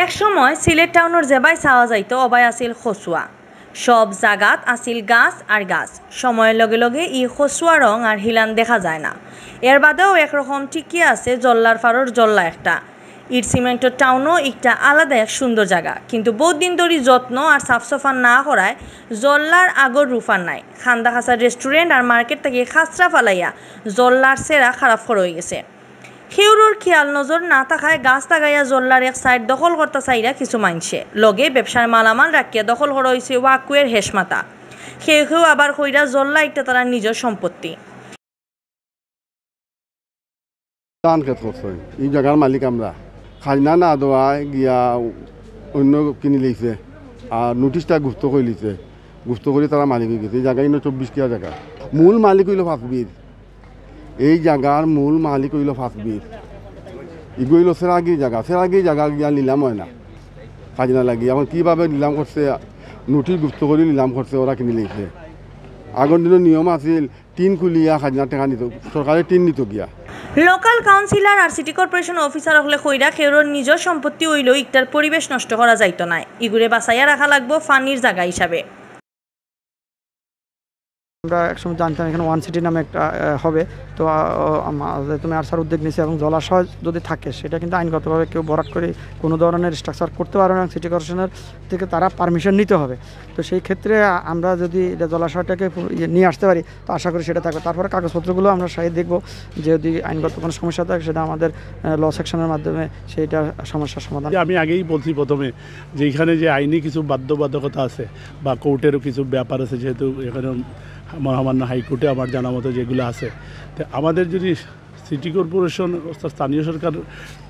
এক সময় সিলেট টাউনের যেবাই চাওয়া যাইতো অবাই আছিল খসুয়া। সব জাগাত আছিল গাছ আর গাছ। সময়ের লগে লগে ই খসুয়া রং আর হিলান দেখা যায় না। এর বাদেও একরকম ঠিকই আছে জল্লার ফারর জল্লা একটা। ইট সিমেন্টের টাউনও একটা আলাদা এক সুন্দর জায়গা, কিন্তু বহুত দিন ধরে যত্ন আর সাফসফা না করায় জল্লার আগর রুফার নাই। খান্দা খাসার রেস্টুরেন্ট আর মার্কেট থেকে খাসরা ফালাইয়া জল্লার সেরা খারাপ হয়ে গেছে। খেউরুর খেয়াল নজর না থাকায় গাছ লাগাইয়া জল্লার এক সাইড দখল করতে চাইরা কিছু মানছে, লগে ব্যবসার মালামাল রাখিয়া দখল করা হয়েছে ওয়াকুয়ের হেসমাতা। খেউ খেউ আবার কইরা জল্লা একটা তারা নিজের সম্পত্তি। এই জায়গার মালিক আমরা খাজনা না দেওয়া গিয়া অন্য কিনি লিখছে আর নোটিশটা গুপ্ত করে লিখছে, গুপ্ত করে তারা মালিক হয়ে গেছে। এই জায়গায় 24 কিয়া জায়গা। মূল মালিক হইল ফাঁসবির, এই জায়গার মূল মালিক হইল ফাঁসবির। ইগো হইল সেরাগির জায়গা গিয়া নিলাম হয় না খাজনা লাগি। এখন কীভাবে নিলাম করছে, নোটিশ গুপ্ত করে নিলাম করছে, ওরা কিনে লিখছে। আগর দিনের নিয়ম আছিল টিন খুলিয়া খাজনা টাকা নিত, সরকারের টিন নিত গিয়া। লোকাল কাউন্সিলর আর সিটি কর্পোরেশন অফিসার হলে কইরা খেউরর নিজের সম্পত্তি হইলেও ইকটার পরিবেশ নষ্ট করা যাইতো না। ইগুরে বাঁচাইয়া রাখা লাগবো ফানির জায়গা হিসাবে। আমরা একসময় জানতাম এখানে ওয়ান সিটি নামে একটা হবে, তো তুমি আসার উদ্যোগ নিয়েছি এবং জলাশয় যদি থাকে সেটা কিন্তু আইনগতভাবে কেউ বরাদ করে কোনো ধরনের স্ট্রাকচার করতে পারবে না, সিটি কর্পোরেশনের থেকে তারা পারমিশন নিতে হবে। তো সেই ক্ষেত্রে আমরা যদি এটা জলাশয়টাকে নিয়ে আসতে পারি তো আশা করি সেটা থাকবে। তারপরে কাগজপত্রগুলো আমরা সাথে দেখব, যদি আইনগত কোনো সমস্যা থাকে সেটা আমাদের ল সেকশনের মাধ্যমে সেইটা সমস্যার সমাধান। আমি আগেই বলছি প্রথমে যে এখানে যে আইনি কিছু বাধ্যবাধকতা আছে বা কোর্টেরও কিছু ব্যাপার আছে, যেহেতু এখানে মহামান্য হাইকোর্টে আমার জানা মতো যেগুলো আছে, তো আমাদের যদি সিটি কর্পোরেশন অর্থাৎ স্থানীয় সরকার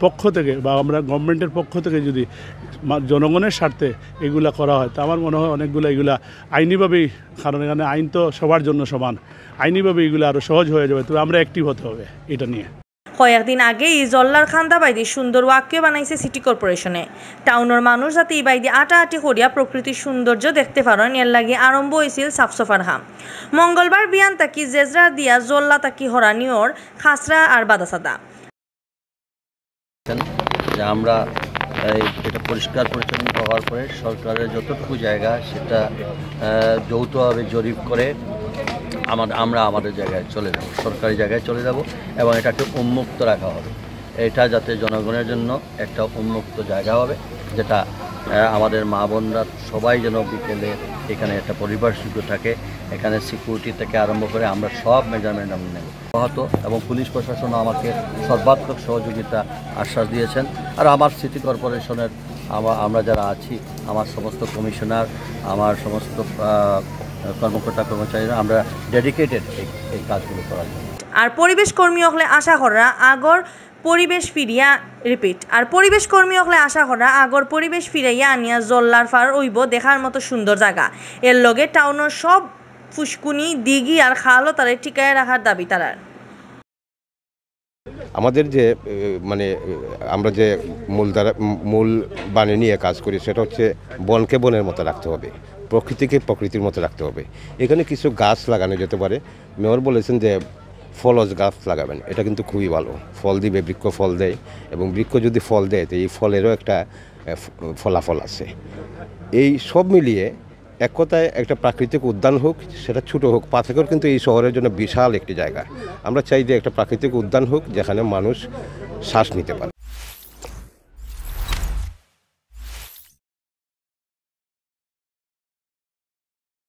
পক্ষ থেকে বা আমরা গভর্নমেন্টের পক্ষ থেকে যদি জনগণের স্বার্থে এগুলা করা হয়, তো আমার মনে হয় অনেকগুলো এগুলা আইনিভাবেই, কারণ এখানে আইন তো সবার জন্য সমান, আইনিভাবে এগুলো আরও সহজ হয়ে যাবে। তো আমরা অ্যাক্টিভ হতে হবে এটা নিয়ে। কয়েকদিন আগে এই জল্লার খান্দা বাইদি সুন্দর ওয়াক্য বানাইছে সিটি কর্পোরেশনে। টাউনের মানুষ যাতে এই বাইদি আটাআটি করিয়া প্রকৃতির সৌন্দর্য দেখতে পারেন, এর লাগে আরম্ভ হয়েছিল সাফসফার হাম। মঙ্গলবার বিয়ান তাকি জেজরা দিয়া জল্লা তাকি হরানিওর খাসরা আর বাদাসাদা। আমরা এটা পরিষ্কার পরিচ্ছন্ন হওয়ার পরে সরকারের যতটুকু জায়গা সেটা যৌথভাবে জরিপ করে আমরা আমাদের জায়গায় চলে যাব, সরকারি জায়গায় চলে যাব এবং এটাকে উন্মুক্ত রাখা হবে। এটা যাতে জনগণের জন্য একটা উন্মুক্ত জায়গা হবে, যেটা আমাদের মা বোনরা সবাই যেন বিকেলে এখানে একটা পরিবেশযোগ্য থাকে। এখানে সিকিউরিটি থেকে আরম্ভ করে আমরা সব মেজারমেন্ট আমরা নেব এবং পুলিশ প্রশাসনও আমাকে সর্বাত্মক সহযোগিতা আশ্বাস দিয়েছেন। আর আমার সিটি কর্পোরেশনের আমরা যারা আছি, আমার সমস্ত কমিশনার, আমার সমস্ত কর্মকর্তা কর্মচারীরা আমরা ডেডিকেটেড এই কাজগুলো করার জন্য। আর পরিবেশ কর্মী হলে আশা করা আগর পরিবেশ ফিরিয়া পরিবেশ কর্মী হলে আশা করা আগর পরিবেশ ফিরাইয়া আনিয়া জল্লার ফার ওইব দেখার মতো সুন্দর জায়গা। এর লগে টাউনের সব ফুসকুনি দিঘি আর খালও তারা টিকায় রাখার দাবি তারার। আমাদের যে আমরা যে মূল বাণী নিয়ে কাজ করি সেটা হচ্ছে বনকে বনের মতো রাখতে হবে, প্রকৃতিকে প্রকৃতির মতো রাখতে হবে। এখানে কিছু গাছ লাগানো যেতে পারে। মেয়র বলেছেন যে ফলজ গাছ লাগাবেন, এটা কিন্তু খুবই ভালো। ফল দিবে, বৃক্ষ ফল দেয় এবং বৃক্ষ যদি ফল দেয় তো এই ফলেরও একটা ফলাফল আছে। এই সব মিলিয়ে এক কথায় একটা প্রাকৃতিক উদ্যান হোক, সেটা ছোটো হোক। 5 একর কিন্তু এই শহরের জন্য বিশাল একটি জায়গা। আমরা চাই যে একটা প্রাকৃতিক উদ্যান হোক যেখানে মানুষ শ্বাস নিতে পারে।